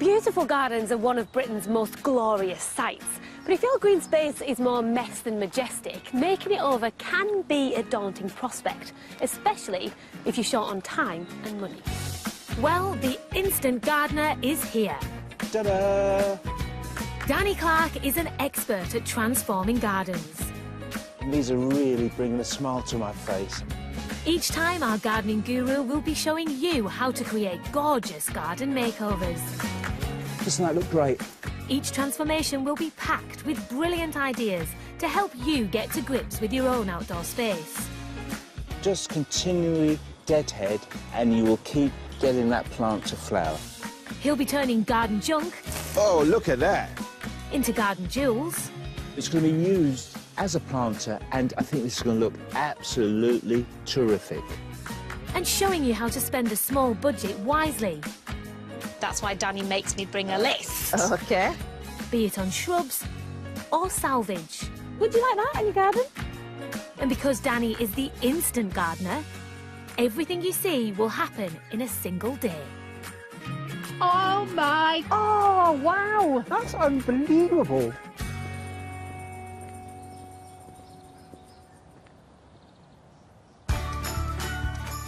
Beautiful gardens are one of Britain's most glorious sights. But if your green space is more mess than majestic, making it over can be a daunting prospect, especially if you're short on time and money. Well, the instant gardener is here. Ta-da! Danny Clarke is an expert at transforming gardens. These are really bringing a smile to my face. Each time, our gardening guru will be showing you how to create gorgeous garden makeovers. Doesn't that look great? Each transformation will be packed with brilliant ideas to help you get to grips with your own outdoor space. Just continually deadhead and you will keep getting that plant to flower. He'll be turning garden junk Oh, look at that! into garden jewels. It's going to be used as a planter and I think this is going to look absolutely terrific. And showing you how to spend a small budget wisely. That's why Danny makes me bring a list. OK. Be it on shrubs or salvage. Would you like that in your garden? And because Danny is the instant gardener, everything you see will happen in a single day. Oh my... Oh, wow. That's unbelievable.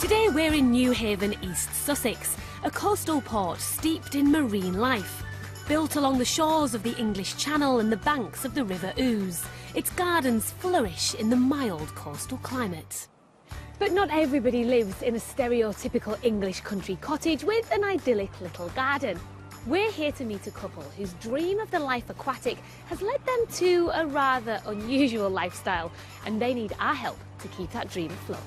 Today we're in Newhaven, East Sussex, a coastal port steeped in marine life. Built along the shores of the English Channel and the banks of the River Ouse, its gardens flourish in the mild coastal climate. But not everybody lives in a stereotypical English country cottage with an idyllic little garden. We're here to meet a couple whose dream of the life aquatic has led them to a rather unusual lifestyle, and they need our help to keep that dream afloat.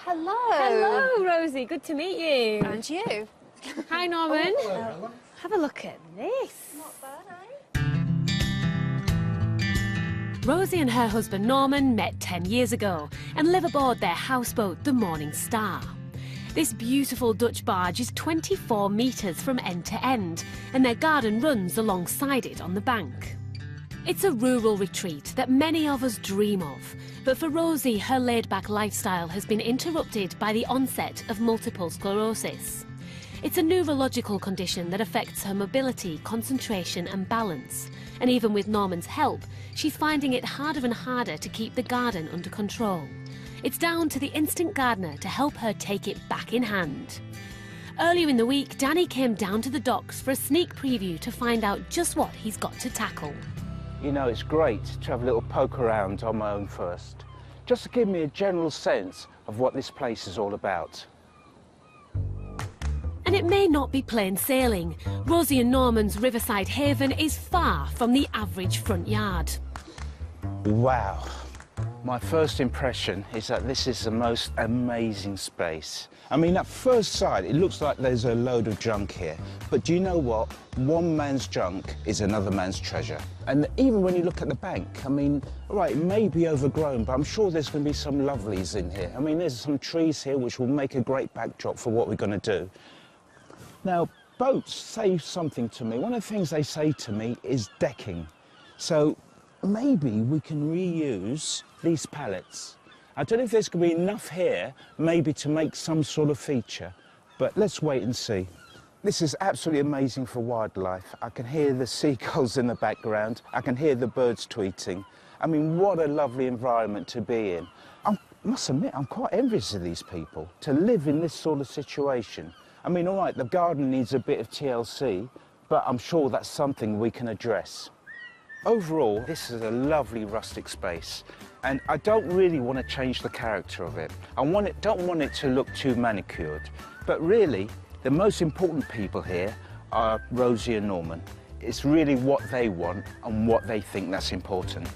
Hello. Hello, Rosie. Good to meet you. And you. Hi, Norman. Oh, hello. Have a look at this. Not bad, eh? Rosie and her husband Norman met 10 years ago and live aboard their houseboat, the Morning Star. This beautiful Dutch barge is 24 metres from end to end, and their garden runs alongside it on the bank. It's a rural retreat that many of us dream of, but for Rosie, her laid-back lifestyle has been interrupted by the onset of multiple sclerosis. It's a neurological condition that affects her mobility, concentration and balance. And even with Norman's help, she's finding it harder and harder to keep the garden under control. It's down to the instant gardener to help her take it back in hand. Earlier in the week, Danny came down to the docks for a sneak preview to find out just what he's got to tackle. You know, it's great to have a little poke around on my own first, just to give me a general sense of what this place is all about. And it may not be plain sailing. Rosie and Norman's riverside haven is far from the average front yard. Wow. My first impression is that this is the most amazing space. I mean, at first sight, it looks like there's a load of junk here. But do you know what? One man's junk is another man's treasure. And even when you look at the bank, I mean, all right, it may be overgrown, but I'm sure there's going to be some lovelies in here. I mean, there's some trees here which will make a great backdrop for what we're going to do. Now, boats say something to me. One of the things they say to me is decking. So maybe we can reuse these pallets. I don't know if there's going to be enough here, maybe to make some sort of feature, but let's wait and see. This is absolutely amazing for wildlife. I can hear the seagulls in the background. I can hear the birds tweeting. I mean, what a lovely environment to be in. I must admit, I'm quite envious of these people, to live in this sort of situation. I mean, all right, the garden needs a bit of TLC, but I'm sure that's something we can address. Overall, this is a lovely rustic space, and I don't really want to change the character of it. I don't want it to look too manicured, but really, the most important people here are Rosie and Norman. It's really what they want and what they think that's important.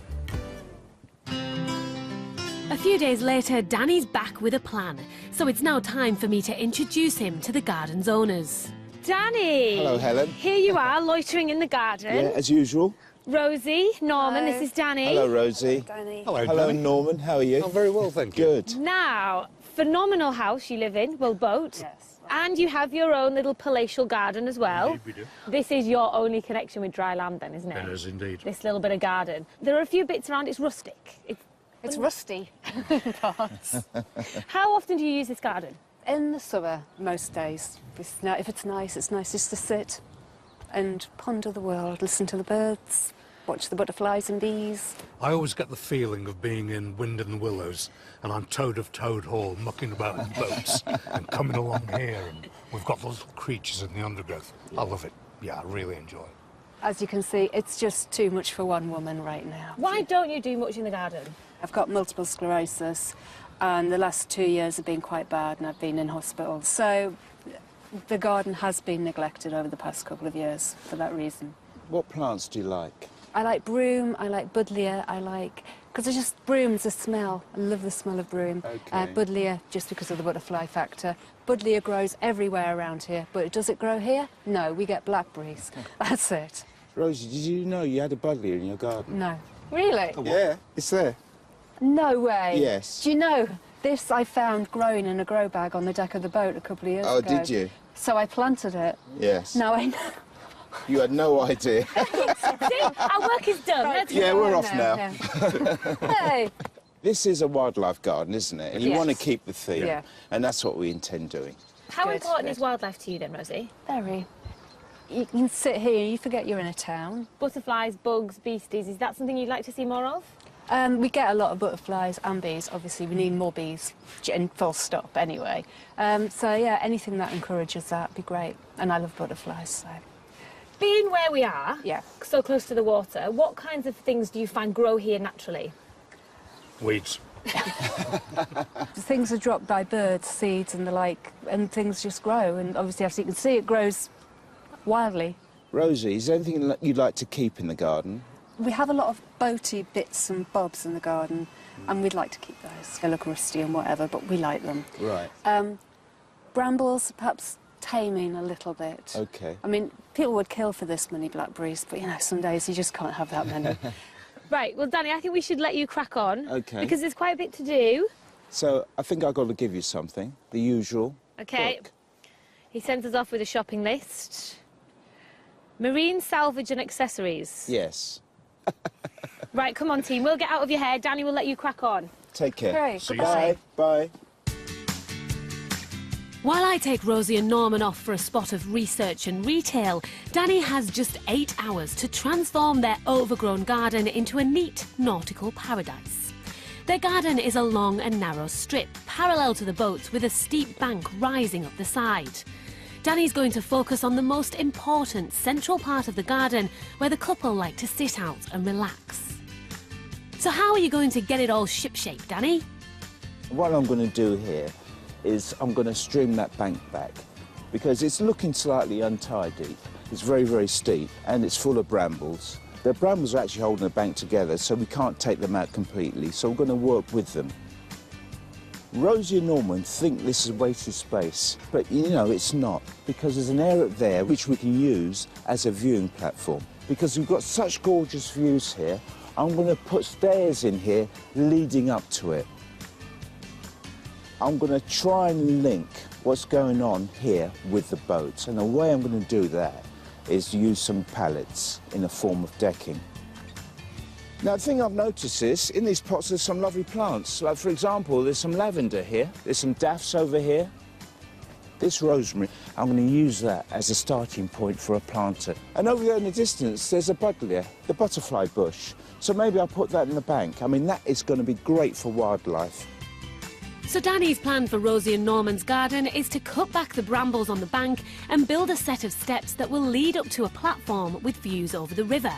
A few days later, Danny's back with a plan, so it's now time for me to introduce him to the garden's owners. Danny! Hello, Helen. Here you are, loitering in the garden. Yeah, as usual. Rosie, Norman, Hello. this is Danny. Hello, Rosie. Danny. Hello, Norman. How are you? I'm very well, thank you. Good. Now, phenomenal house you live in, well, boat. Yes. And you have your own little palatial garden as well. Indeed we do. This is your only connection with dry land then, isn't it? It is indeed. This little bit of garden. There are a few bits around, it's rustic. It's rusty in parts. How often do you use this garden? In the summer, most days. If it's nice, it's nice just to sit and ponder the world, listen to the birds, watch the butterflies and bees. I always get the feeling of being in Wind and Willows and I'm Toad of Toad Hall mucking about in boats and coming along here and we've got the little creatures in the undergrowth. I love it. Yeah, I really enjoy it. As you can see, it's just too much for one woman right now. Why don't you do much in the garden? I've got multiple sclerosis and the last 2 years have been quite bad and I've been in hospital. So the garden has been neglected over the past couple of years for that reason. What plants do you like? I like broom, I like buddleia, because it's just broom's a smell. I love the smell of broom. Okay. Buddleia, just because of the butterfly factor. Buddleia grows everywhere around here, but does it grow here? No, we get blackberries. That's it. Rosie, did you know you had a buddleia in your garden? No. Really? Yeah, it's there. No way. Yes. Do you know, this I found growing in a grow bag on the deck of the boat a couple of years ago. Oh, did you? So I planted it. Yes. Now I know. You had no idea. See, our work is done. Let's Yeah, go. we're off now. Hey. This is a wildlife garden, isn't it? And you Yes. want to keep the theme. Yeah. And that's what we intend doing. How Good, important good. is wildlife to you then, Rosie? Very. You can sit here, you forget you're in a town. Butterflies, bugs, beasties, is that something you'd like to see more of? We get a lot of butterflies and bees. Obviously, we need more bees, and full stop anyway. So, yeah, anything that encourages that would be great. And I love butterflies, so... Being where we are, Yeah. so close to the water, what kinds of things do you find grow here naturally? Weeds. Things are dropped by birds, seeds and the like, and things just grow. And obviously, as you can see, it grows wildly. Rosie, is there anything you'd like to keep in the garden? We have a lot of boaty bits and bobs in the garden, and we'd like to keep those. They look rusty and whatever, but we like them. Right. Brambles, perhaps taming a little bit. Okay. I mean, people would kill for this many blackberries, but, you know, some days you just can't have that many. Right, well, Danny, I think we should let you crack on. Okay. Because there's quite a bit to do. So I think I've got to give you something, the usual. Okay. Look. He sends us off with a shopping list. Marine salvage and accessories. Yes. Right, come on, team. We'll get out of your hair. Danny will let you crack on. Take care. Great, See you goodbye. Bye. While I take Rosie and Norman off for a spot of research and retail, Danny has just 8 hours to transform their overgrown garden into a neat nautical paradise. Their garden is a long and narrow strip, parallel to the boat with a steep bank rising up the side. Danny's going to focus on the most important central part of the garden where the couple like to sit out and relax. So how are you going to get it all shipshape, Danny? What I'm going to do here is I'm going to stream that bank back because it's looking slightly untidy. It's very, very steep and it's full of brambles. The brambles are actually holding the bank together, so we can't take them out completely, so we're going to work with them. Rosie and Norman think this is wasted space, but you know it's not, because there's an area up there which we can use as a viewing platform. Because we've got such gorgeous views here, I'm going to put stairs in here leading up to it. I'm going to try and link what's going on here with the boat, and the way I'm going to do that is to use some pallets in the form of decking. Now, the thing I've noticed is, in these pots there's some lovely plants. Like, for example, there's some lavender here, there's some daffs over here. This rosemary, I'm going to use that as a starting point for a planter. And over there in the distance, there's a buddleia, the butterfly bush. So maybe I'll put that in the bank. I mean, that is going to be great for wildlife. So Danny's plan for Rosie and Norman's garden is to cut back the brambles on the bank and build a set of steps that will lead up to a platform with views over the river.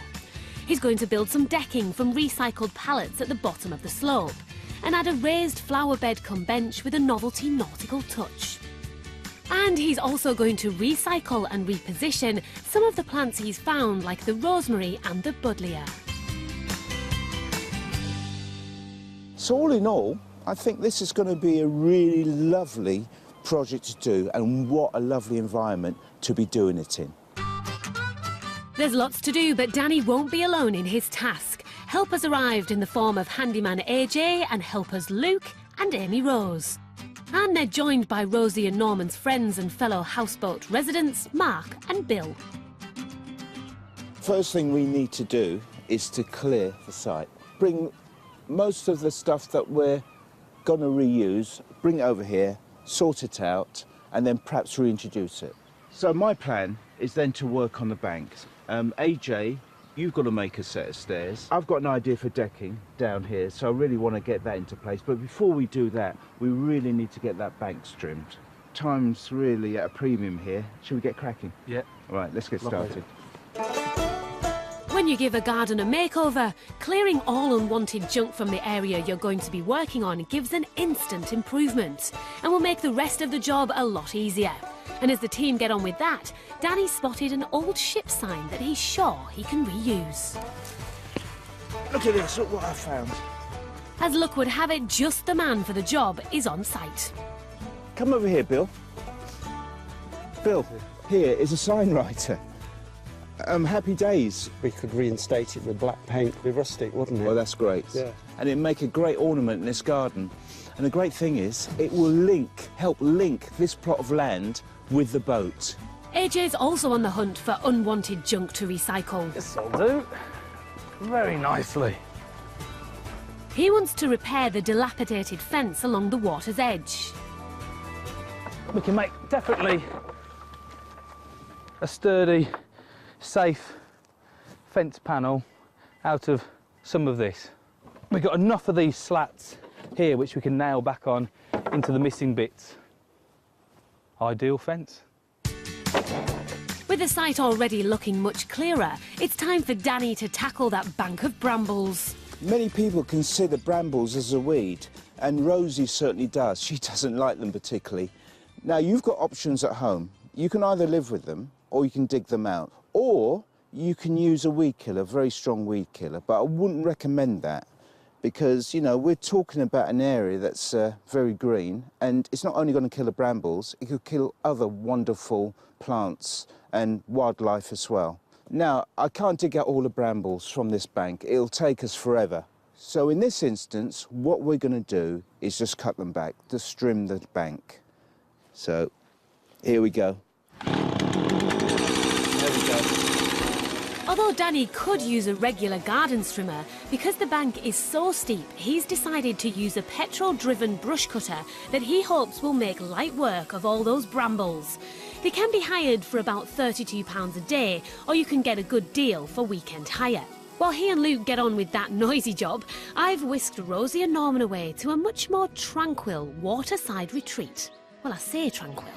He's going to build some decking from recycled pallets at the bottom of the slope and add a raised flower bed cum bench with a novelty nautical touch. And he's also going to recycle and reposition some of the plants he's found, like the rosemary and the buddleia. So all in all, I think this is going to be a really lovely project to do, and what a lovely environment to be doing it in. There's lots to do, but Danny won't be alone in his task. Helpers arrived in the form of handyman AJ and helpers Luke and Amy Rose. And they're joined by Rosie and Norman's friends and fellow houseboat residents, Mark and Bill. First thing we need to do is to clear the site. Bring most of the stuff that we're going to reuse, bring it over here, sort it out, and then perhaps reintroduce it. So my plan is then to work on the banks. AJ, you've got to make a set of stairs. I've got an idea for decking down here, so I really want to get that into place. But before we do that, we really need to get that bank trimmed. Time's really at a premium here. Should we get cracking? Yeah. All right, let's get started. When you give a garden a makeover, clearing all unwanted junk from the area you're going to be working on gives an instant improvement and will make the rest of the job a lot easier. And as the team get on with that, Danny spotted an old ship sign that he's sure he can reuse. Look at this, look what I found. As luck would have it, just the man for the job is on site. Come over here, Bill. Bill, here is a sign writer. Happy days. We could reinstate it with black paint, with rustic, wouldn't it? Well, that's great. Yeah. And it'd make a great ornament in this garden. And the great thing is, it will help link this plot of land with the boat. AJ's also on the hunt for unwanted junk to recycle. This'll do. Very nicely. He wants to repair the dilapidated fence along the water's edge. We can make definitely a sturdy, safe fence panel out of some of this. We've got enough of these slats here which we can nail back on into the missing bits. Ideal fence. With the site already looking much clearer, it's time for Danny to tackle that bank of brambles. Many people consider brambles as a weed, and Rosie certainly does. She doesn't like them particularly. Now, you've got options at home. You can either live with them, or you can dig them out. Or you can use a weed killer, a very strong weed killer, but I wouldn't recommend that because, you know, we're talking about an area that's very green, and it's not only going to kill the brambles, it could kill other wonderful plants and wildlife as well. Now, I can't dig out all the brambles from this bank. It'll take us forever. So in this instance, what we're going to do is just cut them back, just trim the bank. So, here we go. There we go. Although Danny could use a regular garden trimmer, because the bank is so steep, he's decided to use a petrol-driven brush cutter that he hopes will make light work of all those brambles. They can be hired for about £32 a day, or you can get a good deal for weekend hire. While he and Luke get on with that noisy job, I've whisked Rosie and Norman away to a much more tranquil waterside retreat. Well, I say tranquil.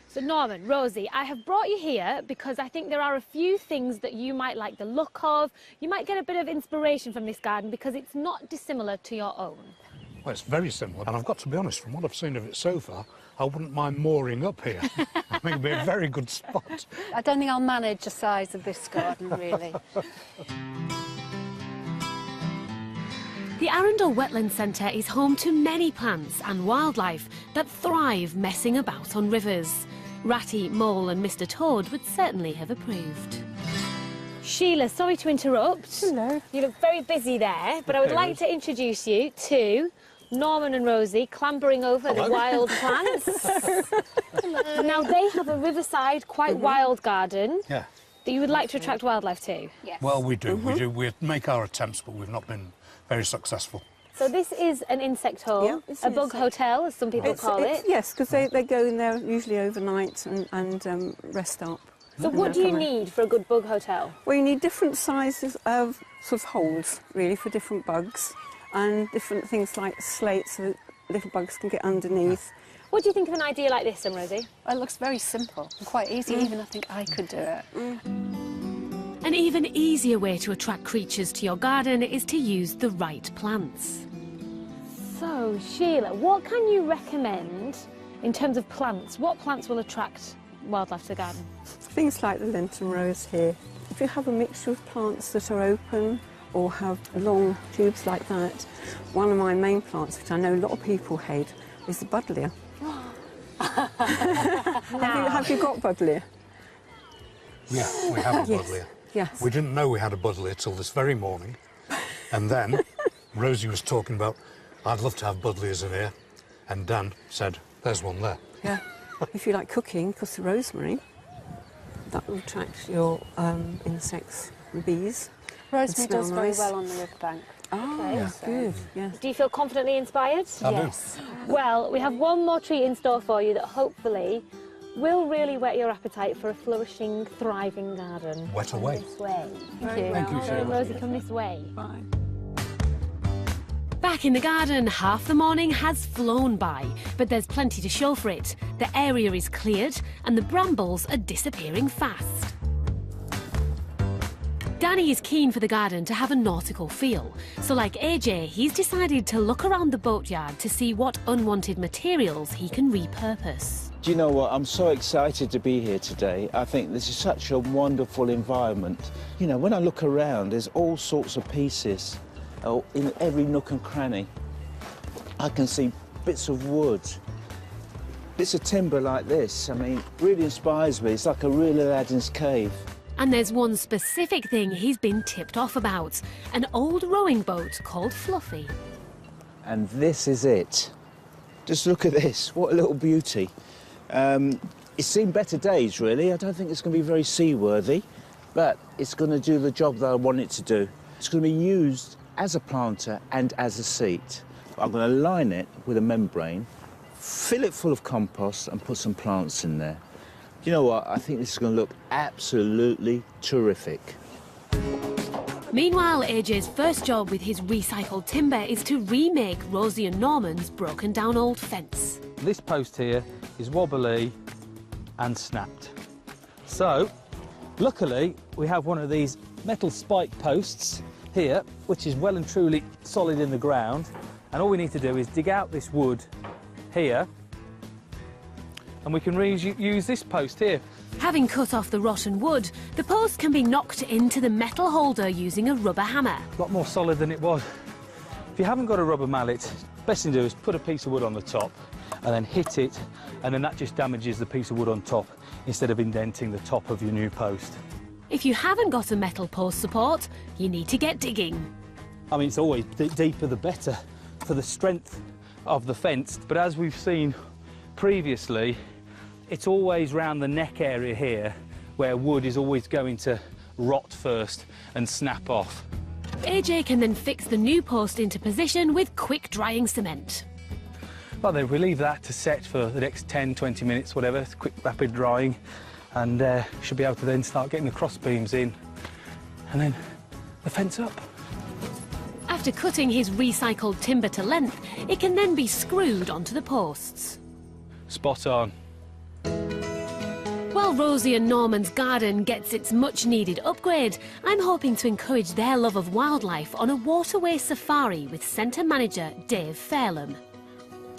So Norman, Rosie, I have brought you here because I think there are a few things that you might like the look of. You might get a bit of inspiration from this garden because it's not dissimilar to your own. Well, it's very similar, and I've got to be honest, from what I've seen of it so far, I wouldn't mind mooring up here. I think it'd be a very good spot. I don't think I'll manage the size of this garden, really. The Arundel Wetland Centre is home to many plants and wildlife that thrive messing about on rivers. Ratty, Mole and Mr Toad would certainly have approved. Sheila, sorry to interrupt. Hello. You look very busy there, but I would like to introduce you to Norman and Rosie clambering over the wild plants. Now, they have a riverside, quite wild garden Yeah. that you would like to attract wildlife to. Yes. Well, we do. We make our attempts, but we've not been very successful. So this is an insect hole, Yeah, it's a an bug insect. hotel, as some people call it. Yes, because they go in there usually overnight and rest up. So And what do they'll you come out. need for a good bug hotel? Well, you need different sizes of sort of holes, really, for different bugs, and different things like slates so that little bugs can get underneath. What do you think of an idea like this, then, Rosie? It looks very simple and quite easy. Even I think I could do it. An even easier way to attract creatures to your garden is to use the right plants. So, Sheila, what can you recommend in terms of plants? What plants will attract wildlife to the garden? Things like the Lenten rose here. If you have a mixture of plants that are open or have long tubes like that, one of my main plants, which I know a lot of people hate, is the buddleia. Have you got buddleia? Yeah, we have a Yes. buddleia. Yes. We didn't know we had a buddleia till this very morning. And then Rosie was talking about, I'd love to have buddleias in here. And Dan said, there's one there. Yeah. If you like cooking, because the rosemary, that will attract your insects the bees. Rosemary smell does very nice. well on the riverbank. Oh, good, yeah. Do you feel confidently inspired? Yes. Well, we have one more treat in store for you that hopefully will really whet your appetite for a flourishing, thriving garden. Wet away. This way. Thank you. Thank you, Sheila. Rosie, come this way. Bye. Back in the garden, half the morning has flown by, but there's plenty to show for it. The area is cleared and the brambles are disappearing fast. Danny is keen for the garden to have a nautical feel, so like AJ, he's decided to look around the boatyard to see what unwanted materials he can repurpose. Do you know what? I'm so excited to be here today. I think this is such a wonderful environment. You know, when I look around, there's all sorts of pieces in every nook and cranny. I can see bits of wood, bits of timber like this. I mean, really inspires me. It's like a real Aladdin's cave. And there's one specific thing he's been tipped off about, an old rowing boat called Fluffy. And this is it. Just look at this, what a little beauty. It's seen better days, really. I don't think it's going to be very seaworthy, but it's going to do the job that I want it to do. It's going to be used as a planter and as a seat. I'm going to line it with a membrane, fill it full of compost and put some plants in there. You know what? I think this is going to look absolutely terrific. Meanwhile, AJ's first job with his recycled timber is to remake Rosie and Norman's broken down old fence. This post here is wobbly and snapped. So, luckily, we have one of these metal spike posts here, which is well and truly solid in the ground. And all we need to do is dig out this wood here, and we can reuse this post here. Having cut off the rotten wood, the post can be knocked into the metal holder using a rubber hammer. A lot more solid than it was. If you haven't got a rubber mallet, best thing to do is put a piece of wood on the top and then hit it, and then that just damages the piece of wood on top instead of indenting the top of your new post. If you haven't got a metal post support, you need to get digging. I mean, it's always deeper the better for the strength of the fence, but as we've seen previously, it's always round the neck area here where wood is always going to rot first and snap off. AJ can then fix the new post into position with quick drying cement. Well, then we leave that to set for the next 10, 20 minutes, whatever, quick rapid drying, and should be able to then start getting the cross beams in and then the fence up. After cutting his recycled timber to length, it can then be screwed onto the posts. Spot on. While Rosie and Norman's garden gets its much-needed upgrade, I'm hoping to encourage their love of wildlife on a waterway safari with centre manager Dave Fairlam.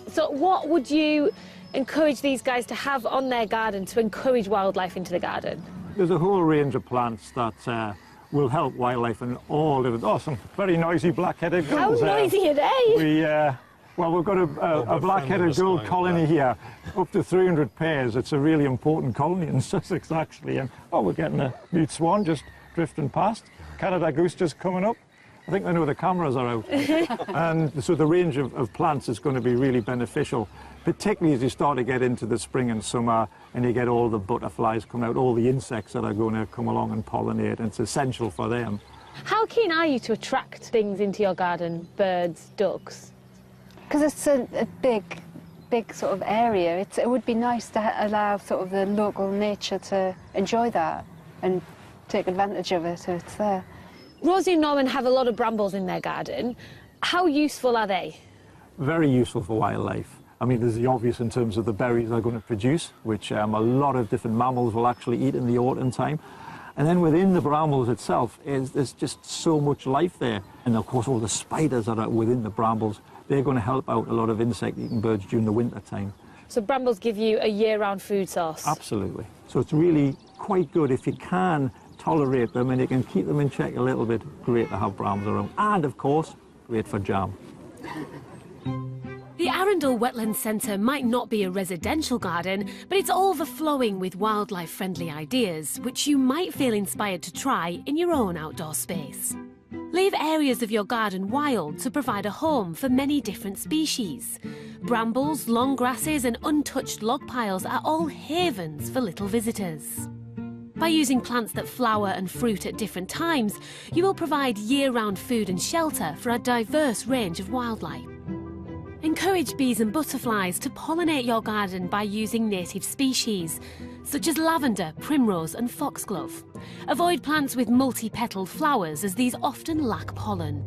So what would you encourage these guys to have on their garden to encourage wildlife into the garden? There's a whole range of plants that will help wildlife in all different... Oh, some very noisy black-headed gulls. How noisy are they? Well, we've got a black-headed gull colony here, up to 300 pairs. It's a really important colony in Sussex, actually. And, oh, we're getting a mute swan just drifting past. Canada goose just coming up. I think they know the cameras are out. And so the range of plants is going to be really beneficial, particularly as you start to get into the spring and summer and you get all the butterflies coming out, all the insects that are going to come along and pollinate, and it's essential for them. How keen are you to attract things into your garden, birds, ducks? Because it's a big sort of area, it would be nice to allow sort of the local nature to enjoy that and take advantage of it if it's there. Rosie and Norman have a lot of brambles in their garden. How useful are they? Very useful for wildlife. I mean, there's the obvious in terms of the berries they're going to produce, which a lot of different mammals will actually eat in the autumn time. And then within the brambles itself, there's just so much life there. And of course, all the spiders that are within the brambles, they're going to help out a lot of insect-eating birds during the winter time. So brambles give you a year-round food source? Absolutely. So it's really quite good if you can tolerate them and you can keep them in check a little bit. Great to have brambles around. And of course, great for jam. The Arundel Wetland Centre might not be a residential garden, but it's overflowing with wildlife-friendly ideas, which you might feel inspired to try in your own outdoor space. Leave areas of your garden wild to provide a home for many different species. Brambles, long grasses and untouched log piles are all havens for little visitors. By using plants that flower and fruit at different times, you will provide year-round food and shelter for a diverse range of wildlife. Encourage bees and butterflies to pollinate your garden by using native species, such as lavender, primrose and foxglove. Avoid plants with multi-petalled flowers, as these often lack pollen.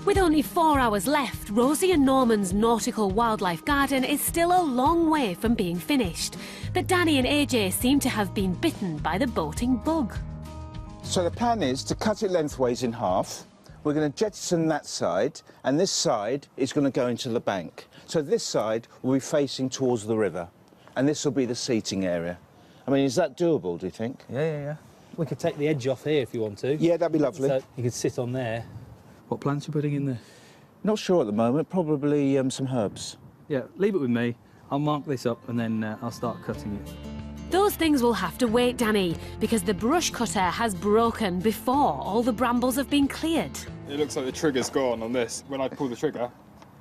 With only 4 hours left, Rosie and Norman's nautical wildlife garden is still a long way from being finished. But Danny and AJ seem to have been bitten by the boating bug. So the plan is to cut it lengthways in half. We're going to jettison that side, and this side is going to go into the bank. So this side will be facing towards the river, and this will be the seating area. I mean, is that doable, do you think? Yeah. We could take the edge off here if you want to. Yeah, that'd be lovely. So you could sit on there. What plants are you putting in there? Not sure at the moment, probably some herbs. Yeah, leave it with me. I'll mark this up and then I'll start cutting it. Those things will have to wait, Danny, because the brush cutter has broken before all the brambles have been cleared. It looks like the trigger's gone on this. When I pull the trigger,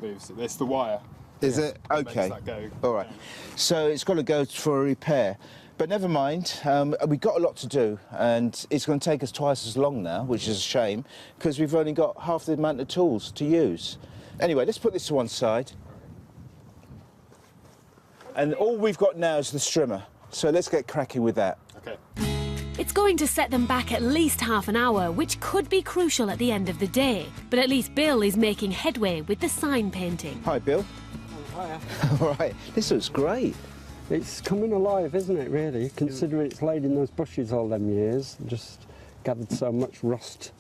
it moves. It's the wire. Is it? Okay. Makes that go. All right. So it's got to go for a repair. But never mind, we've got a lot to do, and it's going to take us twice as long now, which is a shame, because we've only got half the amount of tools to use. Anyway, let's put this to one side. And all we've got now is the strimmer, so let's get cracking with that. Okay. It's going to set them back at least half an hour, which could be crucial at the end of the day. But at least Bill is making headway with the sign painting. Hi, Bill. Hiya. All right, this looks great. It's coming alive, isn't it, really? Considering it's laid in those bushes all them years, just gathered so much rust.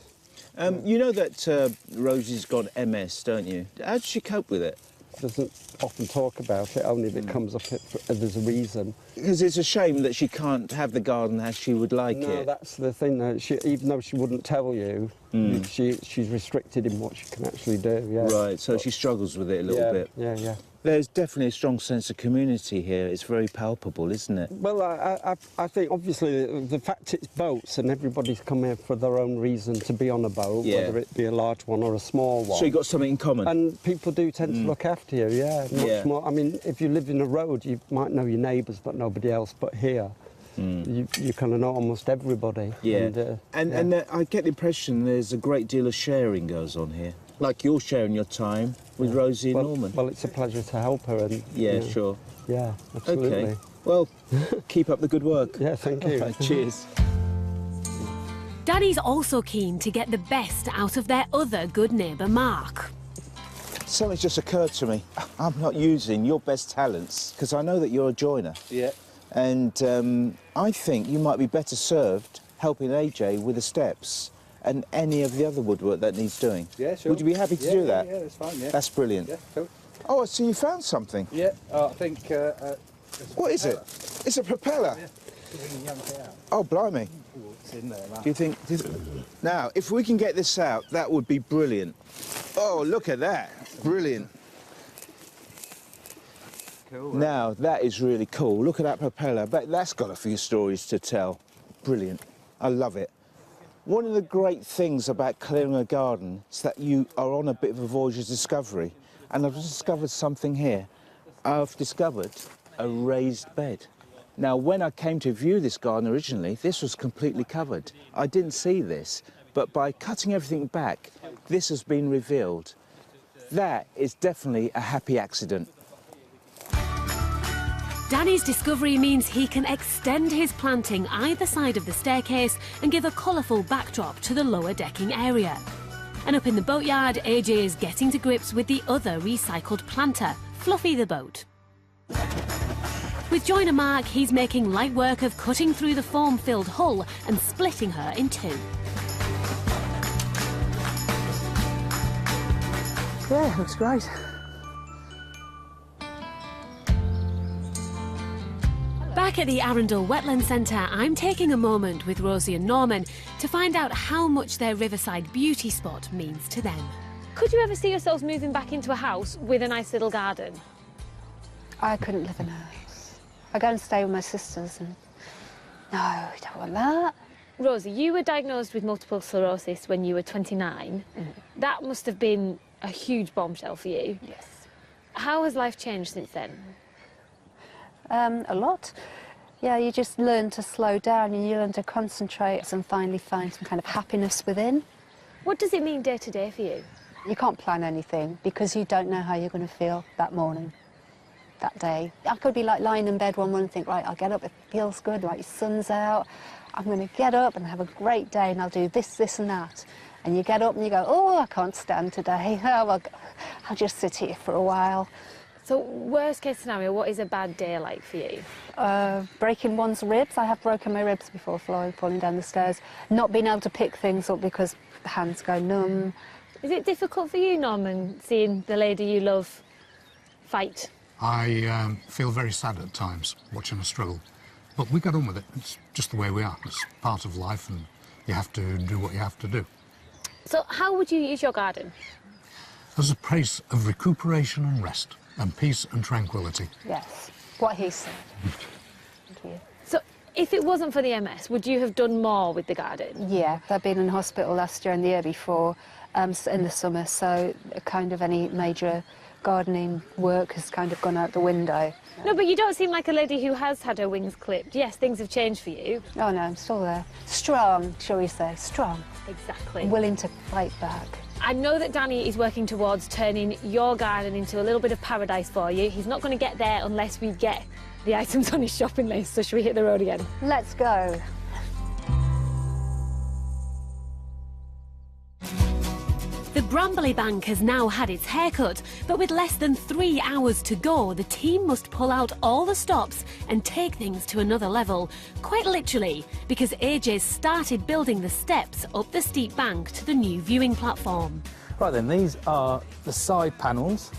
You know that Rosie's got MS, don't you? How does she cope with it? Doesn't often talk about it, only if it comes up if there's a reason. Because it's a shame that she can't have the garden as she would like it. No, that's the thing, though. Even though she wouldn't tell you, she's restricted in what she can actually do, yeah. Right, so she struggles with it a little bit. Yeah. There's definitely a strong sense of community here. It's very palpable, isn't it? Well, I think, obviously, the fact it's boats and everybody's come here for their own reason to be on a boat, whether it be a large one or a small one. So you've got something in common? And people do tend to look after you, much more. I mean, if you live in a road, you might know your neighbours, but nobody else. But here, you kind of know almost everybody. Yeah. And I get the impression there's a great deal of sharing goes on here. Like you're sharing your time with Rosie and Norman. Well, it's a pleasure to help her. And sure. Yeah, absolutely. Okay. Well, keep up the good work. Yeah, thank you. Right, cheers. Danny's also keen to get the best out of their other good neighbour, Mark. Something's just occurred to me. I'm not using your best talents, because I know that you're a joiner. Yeah. And I think you might be better served helping AJ with the steps and any of the other woodwork that needs doing. Yeah, sure. Would you be happy to do that? Yeah, that's fine, yeah. That's brilliant. Yeah, cool. Oh, so you found something? Yeah, I think... What is it? It's a propeller? Yeah. Oh, blimey. It's in there, Do you think... Now, if we can get this out, that would be brilliant. Oh, look at that. Brilliant. Cool. Right? Now, that is really cool. Look at that propeller. But that's got a few stories to tell. Brilliant. I love it. One of the great things about clearing a garden is that you are on a bit of a voyage of discovery. And I've discovered something here. I've discovered a raised bed. Now, when I came to view this garden originally, this was completely covered. I didn't see this, but by cutting everything back, this has been revealed. That is definitely a happy accident. Danny's discovery means he can extend his planting either side of the staircase and give a colourful backdrop to the lower decking area. And up in the boatyard, AJ is getting to grips with the other recycled planter, Fluffy the boat. With joiner Mark, he's making light work of cutting through the foam-filled hull and splitting her in two. Yeah, looks great. Back at the Arundel Wetland Centre, I'm taking a moment with Rosie and Norman to find out how much their riverside beauty spot means to them. Could you ever see yourselves moving back into a house with a nice little garden? I couldn't live in a house. I go and stay with my sisters and... No, I don't want that. Rosie, you were diagnosed with multiple sclerosis when you were 29. That must have been a huge bombshell for you. Yes. How has life changed since then? A lot. Yeah, you just learn to slow down and you learn to concentrate and finally find some kind of happiness within. What does it mean day to day for you? You can't plan anything because you don't know how you're going to feel that morning, that day. I could be like lying in bed one morning and think, right, I'll get up, it feels good, like the sun's out. I'm going to get up and have a great day and I'll do this, this and that. And you get up and you go, oh, I can't stand today. Oh, well, I'll just sit here for a while. So worst case scenario, what is a bad day like for you? Breaking one's ribs. I have broken my ribs before falling down the stairs. Not being able to pick things up because the hands go numb. Is it difficult for you, Norman, seeing the lady you love fight? I feel very sad at times watching her struggle. But we get on with it. It's just the way we are. It's part of life and you have to do what you have to do. So how would you use your garden? As a place of recuperation and rest and peace and tranquility. Yes, what he said. Thank you. So if it wasn't for the MS, would you have done more with the garden? Yeah, I've been in hospital last year and the year before, in the summer, so kind of any major gardening work has kind of gone out the window. No, but you don't seem like a lady who has had her wings clipped. Yes, things have changed for you. Oh no, I'm still there. Strong, shall we say, strong. Exactly. Willing to fight back. I know that Danny is working towards turning your garden into a little bit of paradise for you. He's not going to get there unless we get the items on his shopping list, so should we hit the road again? Let's go. The Brambley Bank has now had its haircut, but with less than 3 hours to go, the team must pull out all the stops and take things to another level. Quite literally, because AJ's started building the steps up the steep bank to the new viewing platform. Right then, these are the side panels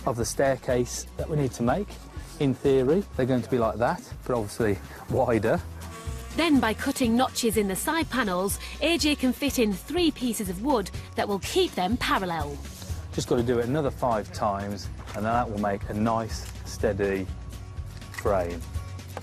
of the staircase that we need to make. In theory, they're going to be like that, but obviously wider. Then, by cutting notches in the side panels, AJ can fit in 3 pieces of wood that will keep them parallel. Just got to do it another 5 times, and then that will make a nice, steady frame.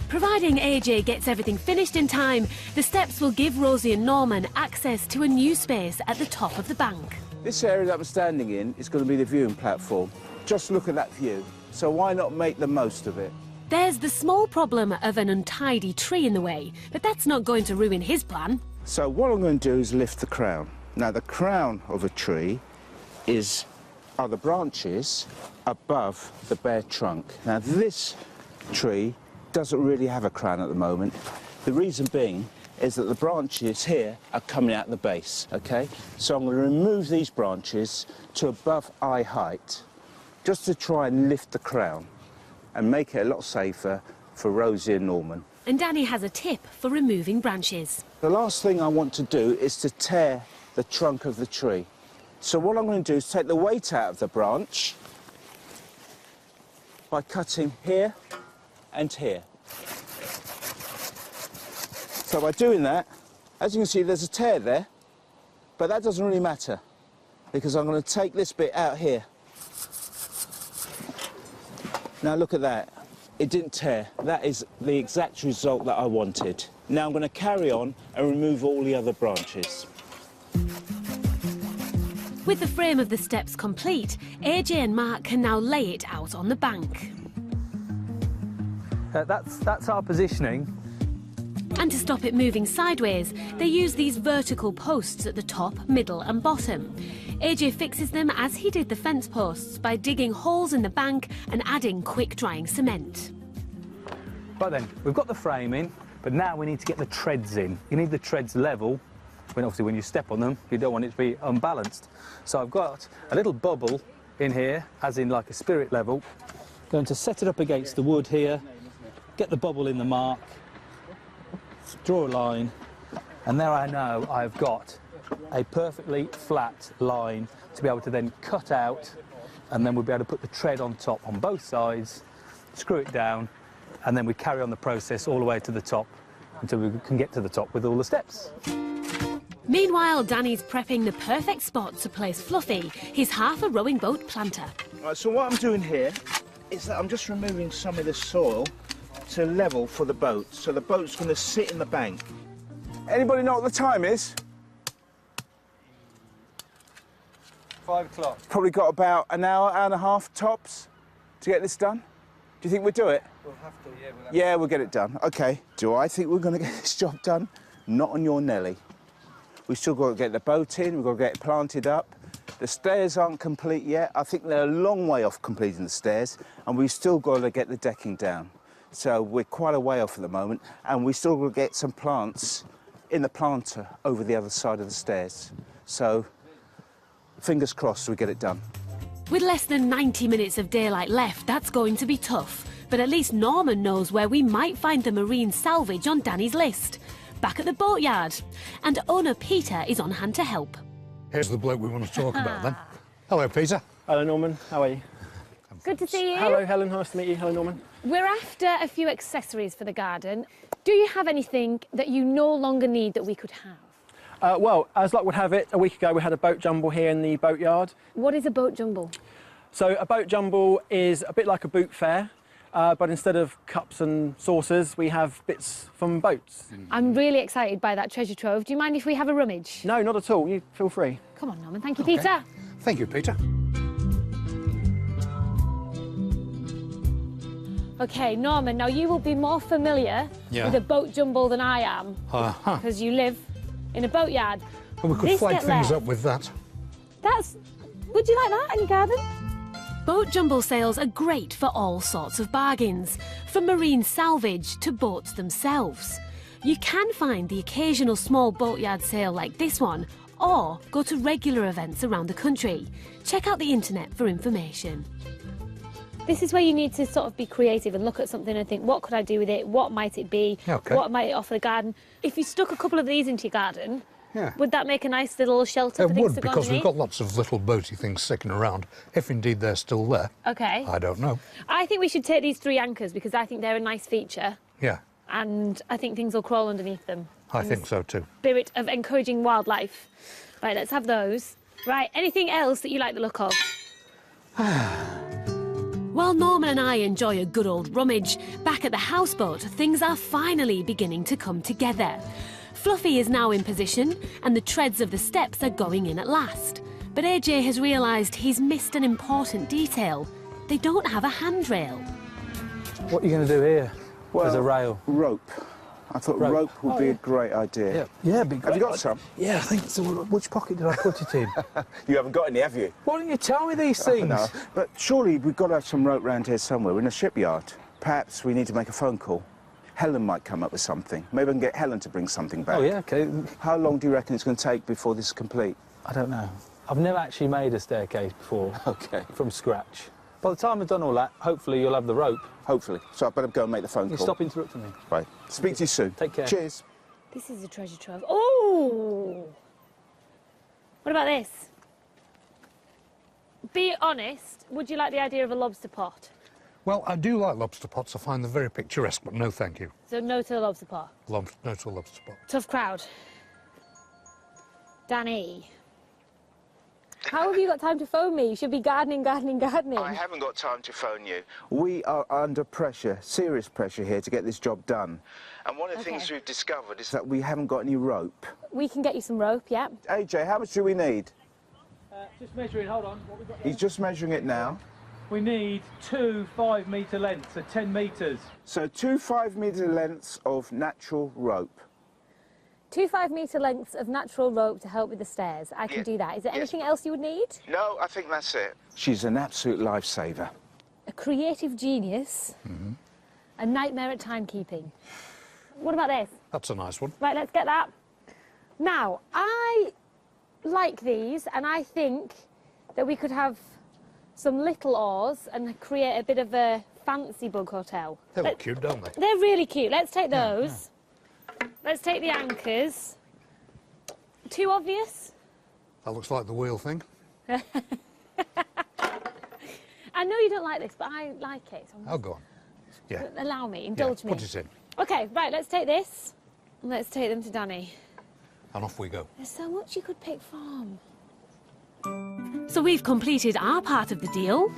Providing AJ gets everything finished in time, the steps will give Rosie and Norman access to a new space at the top of the bank. This area that I'm standing in is going to be the viewing platform. Just look at that view. So why not make the most of it? There's the small problem of an untidy tree in the way, but that's not going to ruin his plan. So what I'm going to do is lift the crown. Now, the crown of a tree are the branches above the bare trunk. Now, this tree doesn't really have a crown at the moment. The reason being is that the branches here are coming out the base, OK? So I'm going to remove these branches to above eye height just to try and lift the crown and make it a lot safer for Rosie and Norman. And Danny has a tip for removing branches. The last thing I want to do is to tear the trunk of the tree. So what I'm going to do is take the weight out of the branch by cutting here and here. So by doing that, as you can see, there's a tear there, but that doesn't really matter because I'm going to take this bit out here. Now look at that, it didn't tear. That is the exact result that I wanted. Now I'm going to carry on and remove all the other branches. With the frame of the steps complete, AJ and Mark can now lay it out on the bank. That's our positioning. And to stop it moving sideways, they use these vertical posts at the top, middle and bottom. AJ fixes them as he did the fence posts by digging holes in the bank and adding quick-drying cement. Right then, we've got the frame in, but now we need to get the treads in. You need the treads level, when obviously when you step on them, you don't want it to be unbalanced. So I've got a little bubble in here, as in like a spirit level. Going to set it up against the wood here, get the bubble in the mark, draw a line, and there I know I've got a perfectly flat line to be able to then cut out, and then we'll be able to put the tread on top on both sides, screw it down, and then we carry on the process all the way to the top until we can get to the top with all the steps. Meanwhile, Danny's prepping the perfect spot to place Fluffy, his half a rowing boat planter. Right, so what I'm doing here is that I'm just removing some of the soil to level for the boat, so the boat's going to sit in the bank. Anybody know what the time is? 5 o'clock. Probably got about an hour, hour and a half tops to get this done. Do you think we'll do it? We'll have to, yeah. Yeah, we'll get it done. OK. Do I think we're going to get this job done? Not on your Nelly. We've still got to get the boat in, we've got to get it planted up. The stairs aren't complete yet. I think they're a long way off completing the stairs, and we've still got to get the decking down. So we're quite a way off at the moment, and we still got to get some plants in the planter over the other side of the stairs. So fingers crossed we get it done. With less than 90 minutes of daylight left, that's going to be tough. But at least Norman knows where we might find the marine salvage on Danny's list. Back at the boatyard. And owner Peter is on hand to help. Here's the bloke we want to talk about then. Hello, Peter. Hello, Norman. How are you? Good to see you. Hello, Helen. Nice to meet you. Hello, Norman. We're after a few accessories for the garden. Do you have anything that you no longer need that we could have? Well, as luck would have it, a week ago we had a boat jumble here in the boatyard. What is a boat jumble? So a boat jumble is a bit like a boot fair, but instead of cups and saucers, we have bits from boats. I'm really excited by that treasure trove. Do you mind if we have a rummage? No, not at all. You feel free. Come on, Norman. Thank you, Peter. Thank you, Peter. OK, Norman, now you will be more familiar with a boat jumble than I am, because you live in a boatyard. Well, we could flag things up with that. Would you like that in your garden? Boat jumble sales are great for all sorts of bargains, from marine salvage to boats themselves. You can find the occasional small boatyard sale like this one, or go to regular events around the country. Check out the internet for information. This is where you need to sort of be creative and look at something and think, what could I do with it? What might it be? Okay. What might it offer the garden? If you stuck a couple of these into your garden, would that make a nice little shelter for things to go because we've underneath? got lots of little boaty things sticking around, if indeed they're still there. OK. I don't know. I think we should take these 3 anchors because I think they're a nice feature. Yeah, And I think things will crawl underneath them. I think so too. Spirit of encouraging wildlife. Right, let's have those. Right, anything else that you like the look of? While Norman and I enjoy a good old rummage, back at the houseboat, things are finally beginning to come together. Fluffy is now in position, and the treads of the steps are going in at last. But AJ has realised he's missed an important detail. They don't have a handrail. What are you going to do here? Well, There's a rail. Rope. I thought rope would be a great idea. Yeah, big. Have you got some? Yeah, I think so. Which pocket did I put it in? You haven't got any, have you? Why don't you tell me these things? No, but surely we've got to have some rope round here somewhere. We're in a shipyard. Perhaps we need to make a phone call. Helen might come up with something. Maybe I can get Helen to bring something back. Oh, yeah, OK. How long do you reckon it's going to take before this is complete? I don't know. I've never actually made a staircase before. OK. From scratch. By the time I've done all that, hopefully you'll have the rope. Hopefully. So I better go and make the phone You call. stop interrupting me. Right. Speak to you soon. Take care. Cheers. This is a treasure trove. Oh! What about this? Be honest, would you like the idea of a lobster pot? Well, I do like lobster pots. I find them very picturesque, but no thank you. So no to the lobster pot. No to a lobster pot. Tough crowd. Danny. How have you got time to phone me? You should be gardening. I haven't got time to phone you. We are under pressure, serious pressure here to get this job done. And one of the things we've discovered is that we haven't got any rope. We can get you some rope, yeah. AJ, how much do we need? Just measuring, hold on. What we got He's just measuring it now. We need 2 5-metre lengths, so 10 metres. So 2 5-metre lengths of natural rope. 2 5-metre lengths of natural rope to help with the stairs. I can do that. Is there anything else you would need? No, I think that's it. She's an absolute lifesaver. A creative genius. A nightmare at timekeeping. What about this? That's a nice one. Right, let's get that. Now, I like these, and I think that we could have some little oars and create a bit of a fancy bug hotel. They look cute, don't they? They're really cute. Let's take those. Let's take the anchors. Too obvious? That looks like the wheel thing. I know you don't like this, but I like it. Oh, go on. Yeah. Allow me, indulge me. Put it in. OK, right, let's take this. And let's take them to Danny. And off we go. There's so much you could pick from. So we've completed our part of the deal.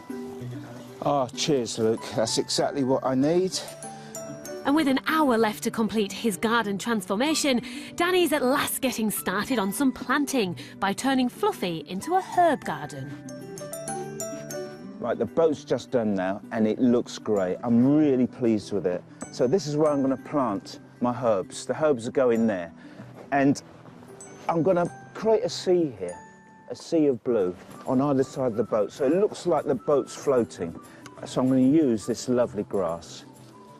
Oh, cheers, Luke. That's exactly what I need. And with an hour left to complete his garden transformation, Danny's at last getting started on some planting by turning Fluffy into a herb garden. Right, the boat's just done now, and it looks great. I'm really pleased with it. So this is where I'm going to plant my herbs. The herbs are going there. And I'm going to create a sea here, a sea of blue on either side of the boat. So it looks like the boat's floating. So I'm going to use this lovely grass,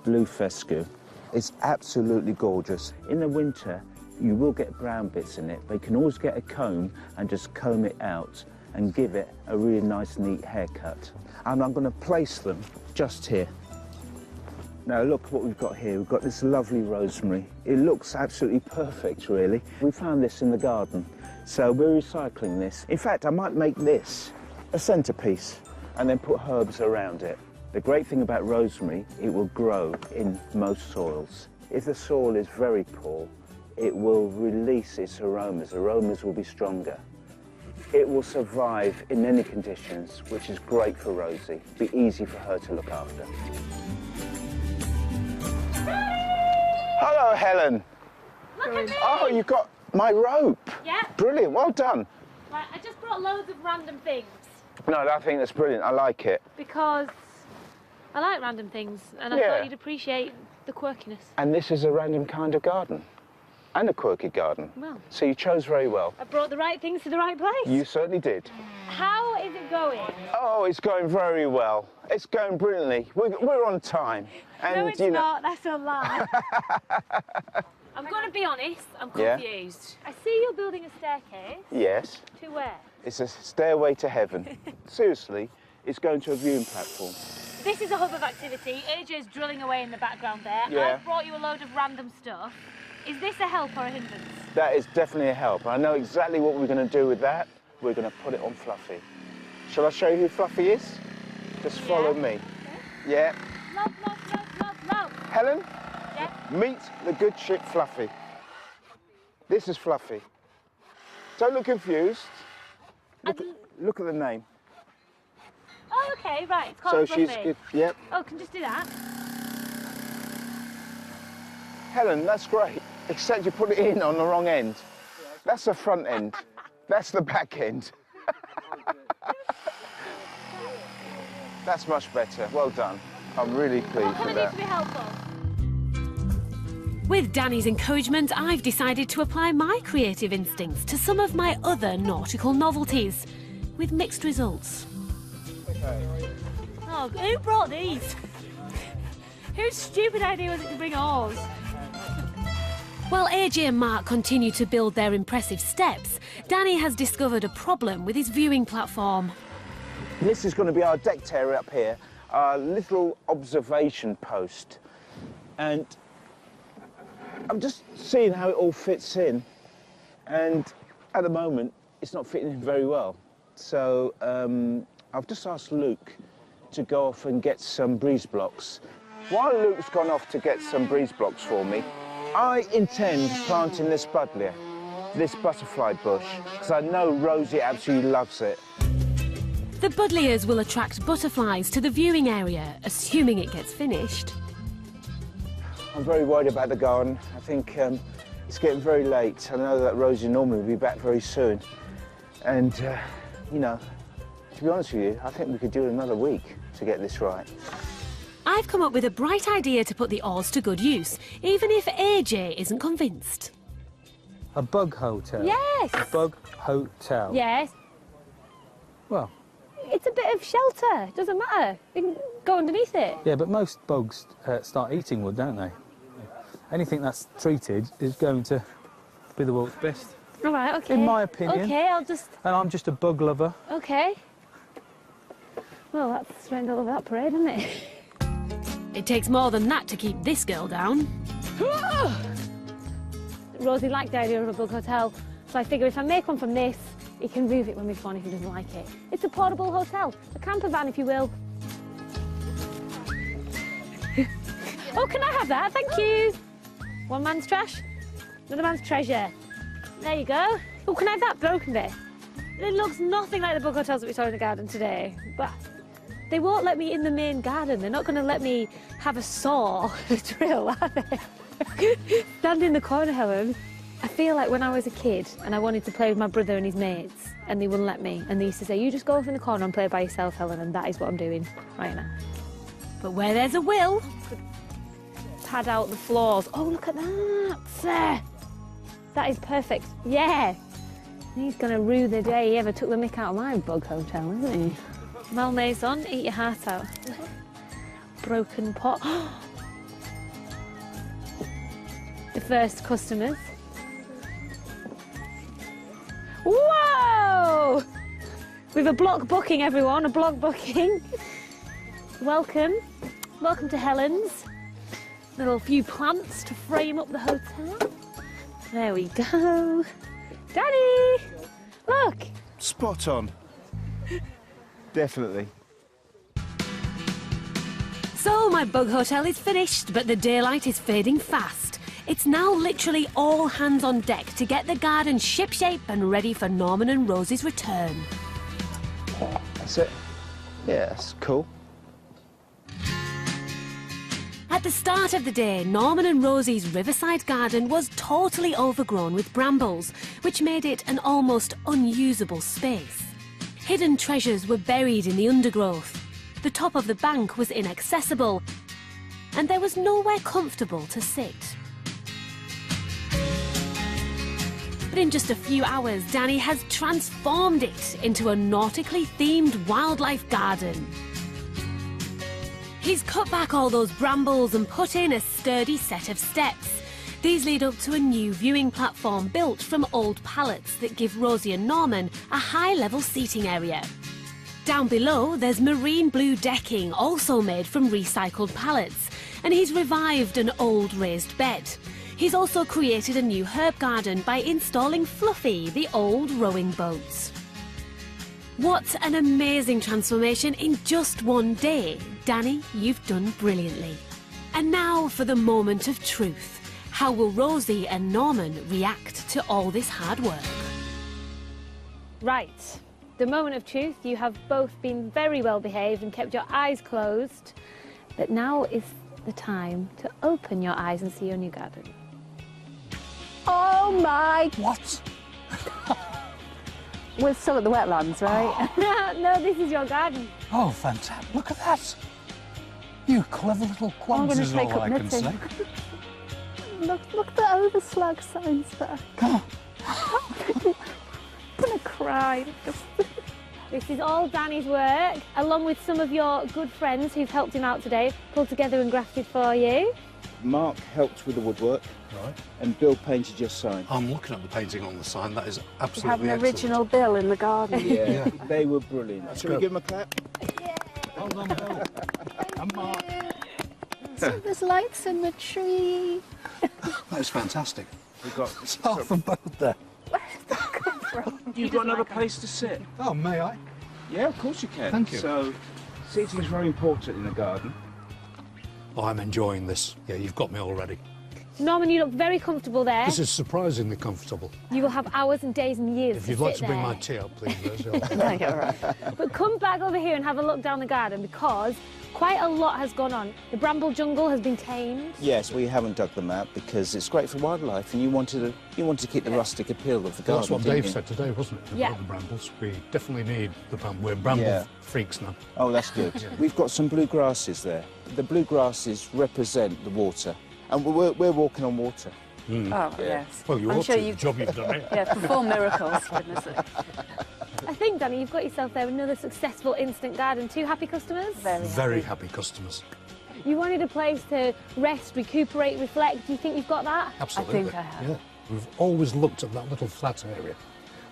blue fescue. It's absolutely gorgeous. In the winter, you will get brown bits in it, but you can always get a comb and just comb it out and give it a really nice, neat haircut. And I'm going to place them just here. Now look what we've got here. We've got this lovely rosemary. It looks absolutely perfect, really. We found this in the garden, so we're recycling this. In fact, I might make this a centerpiece and then put herbs around it. The great thing about rosemary, it will grow in most soils. If the soil is very poor, it will release its aromas. Aromas will be stronger. It will survive in any conditions, which is great for Rosie. Be easy for her to look after. Hello, Helen. Look at me! Oh, you got my rope. Yeah. Brilliant, well done. Right, I just brought loads of random things. No, I think that's brilliant, I like it. Because I like random things, and I thought you'd appreciate the quirkiness. And this is a random kind of garden. And a quirky garden. Well. So you chose very well. I brought the right things to the right place. You certainly did. How is it going? Oh, it's going very well. It's going brilliantly. We're on time. And, no, it's not. That's a lie. I'm going to be honest. I'm confused. I see you're building a staircase. Yes. To where? It's a stairway to heaven. Seriously, it's going to a viewing platform. This is a hub of activity. AJ's drilling away in the background there. Yeah. I've brought you a load of random stuff. Is this a help or a hindrance? That is definitely a help. I know exactly what we're going to do with that. We're going to put it on Fluffy. Shall I show you who Fluffy is? Just follow me. Yeah. Love, love, love, love, love. Helen? Yeah. Meet the good ship Fluffy. This is Fluffy. Don't look confused. Look at the name. Oh, okay, right. It's called Fluffy. Yep. Oh, can just do that. Helen, that's great. Except you put it in on the wrong end. That's the front end. That's the back end. That's much better. Well done. I'm really pleased What can with I do that. to be helpful? With Danny's encouragement, I've decided to apply my creative instincts to some of my other nautical novelties, with mixed results. Oh, who brought these? Whose stupid idea was it to bring oars? While AJ and Mark continue to build their impressive steps, Danny has discovered a problem with his viewing platform. This is going to be our deck terrace up here, our little observation post. And I'm just seeing how it all fits in. And at the moment, it's not fitting in very well. So I've just asked Luke to go off and get some breeze blocks. While Luke's gone off to get some breeze blocks for me, I intend planting this buddleia, this butterfly bush, because I know Rosie absolutely loves it. The buddleias will attract butterflies to the viewing area, assuming it gets finished. I'm very worried about the garden. I think it's getting very late. I know that Rosie Norman will be back very soon. And, you know, to be honest with you, I think we could do it another week to get this right. I've come up with a bright idea to put the oars to good use, even if AJ isn't convinced. A bug hotel? Yes! A bug hotel? Yes. Well... It's a bit of shelter. It doesn't matter. You can go underneath it. Yeah, but most bugs start eating wood, don't they? Anything that's treated is going to be the world's best. All right, OK. In my opinion. OK, I'll just... And I'm just a bug lover. OK. Well, that's the end of that parade, isn't it? It takes more than that to keep this girl down. Rosie liked the idea of a bug hotel, so I figure if I make one from this, he can move it when we've gone if he doesn't like it. It's a portable hotel, a camper van, if you will. Oh, can I have that? Thank you. One man's trash, another man's treasure. There you go. Oh, can I have that broken bit? It looks nothing like the bug hotels that we saw in the garden today, but they won't let me in the main garden. They're not going to let me have a saw, a drill, are they? Stand in the corner, Helen. I feel like when I was a kid and I wanted to play with my brother and his mates and they wouldn't let me, and they used to say, you just go off in the corner and play by yourself, Helen, and that is what I'm doing right now. But where there's a will, Pad out the floors. Oh, look at that! That is perfect. Yeah! He's going to rue the day he ever took the mick out of my bug hotel, isn't he? Malmaison, eat your heart out. Broken pot. The first customers. Whoa! We've a block booking, everyone, a block booking. Welcome. Welcome to Helen's. Little few plants to frame up the hotel. There we go. Daddy! Look! Spot on. Definitely. So my bug hotel is finished, but the daylight is fading fast. It's now literally all hands on deck to get the garden shipshape and ready for Norman and Rosie's return. That's it. Yeah, that's cool. At the start of the day, Norman and Rosie's riverside garden was totally overgrown with brambles, which made it an almost unusable space. Hidden treasures were buried in the undergrowth. The top of the bank was inaccessible, and there was nowhere comfortable to sit. But in just a few hours, Danny has transformed it into a nautically themed wildlife garden. He's cut back all those brambles and put in a sturdy set of steps. These lead up to a new viewing platform built from old pallets that give Rosie and Norman a high-level seating area. Down below, there's marine blue decking, also made from recycled pallets, and he's revived an old raised bed. He's also created a new herb garden by installing Fluffy, the old rowing boat. What an amazing transformation in just one day. Danny, you've done brilliantly. And now for the moment of truth. How will Rosie and Norman react to all this hard work? Right. The moment of truth. You have both been very well behaved and kept your eyes closed. But now is the time to open your eyes and see your new garden. Oh my... What? We're still at the wetlands, right? No, this is your garden. Oh, fantastic. Look at that. You clever little quants is all I can say. Look at the overslag signs there. Come on. I'm gonna cry. This is all Danny's work, along with some of your good friends who've helped him out today, pulled together and grafted for you. Mark helped with the woodwork. Right. And Bill painted your sign. I'm looking at the painting on the sign. That is We absolutely have an excellent. original Bill in the garden. Yeah, they were brilliant. Shall we give them a clap? Yeah. Well done, Bill. And Mark. So there's lights in the tree. That's fantastic. We've got It's half a boat there. Where did that come from? You've got another place to sit. Oh, may I? Yeah, of course you can. Thank you. So, seating is very important in the garden. Oh, I'm enjoying this. Yeah, you've got me already. Norman, you look very comfortable there. This is surprisingly comfortable. You will have hours and days and years If to you'd like sit to bring there. my tea up, please, Rosie. No, you're right. But come back over here and have a look down the garden because quite a lot has gone on. The bramble jungle has been tamed. Yes, we haven't dug them out because it's great for wildlife, and you wanted to keep the rustic appeal of the garden. That's what didn't Dave you? said today, wasn't it? About Yeah. the brambles. We definitely need the bramble. We're bramble freaks now. Oh, that's good. We've got some blue grasses there. The blue grasses represent the water, and we're walking on water. Oh, yes. Well, you I'm ought sure to. you- The job you've done here. Yeah, perform miracles, for goodness sake. I think, Danny, you've got yourself there another successful instant garden. 2 happy customers? Very happy customers. You wanted a place to rest, recuperate, reflect. Do you think you've got that? Absolutely. I think I have. Yeah. We've always looked at that little flat area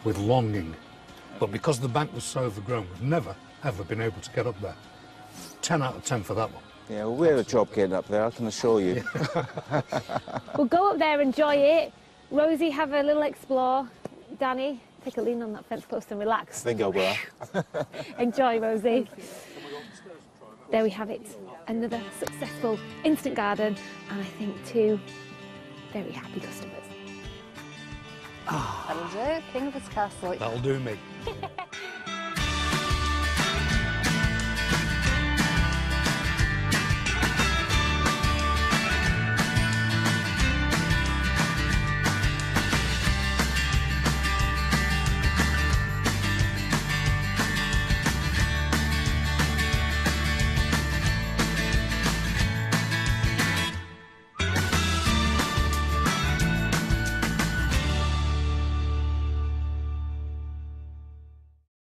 with longing. But because the bank was so overgrown, we've never, ever been able to get up there. 10 out of 10 for that one. Yeah, well, we had a job getting up there, I can assure you. Well, go up there, enjoy it. Rosie, have a little explore. Danny, take a lean on that fence post and relax. I think I will. Enjoy, Rosie. There we have it. Another successful instant garden, and I think 2 very happy customers. That'll do. King of his castle. That'll do me.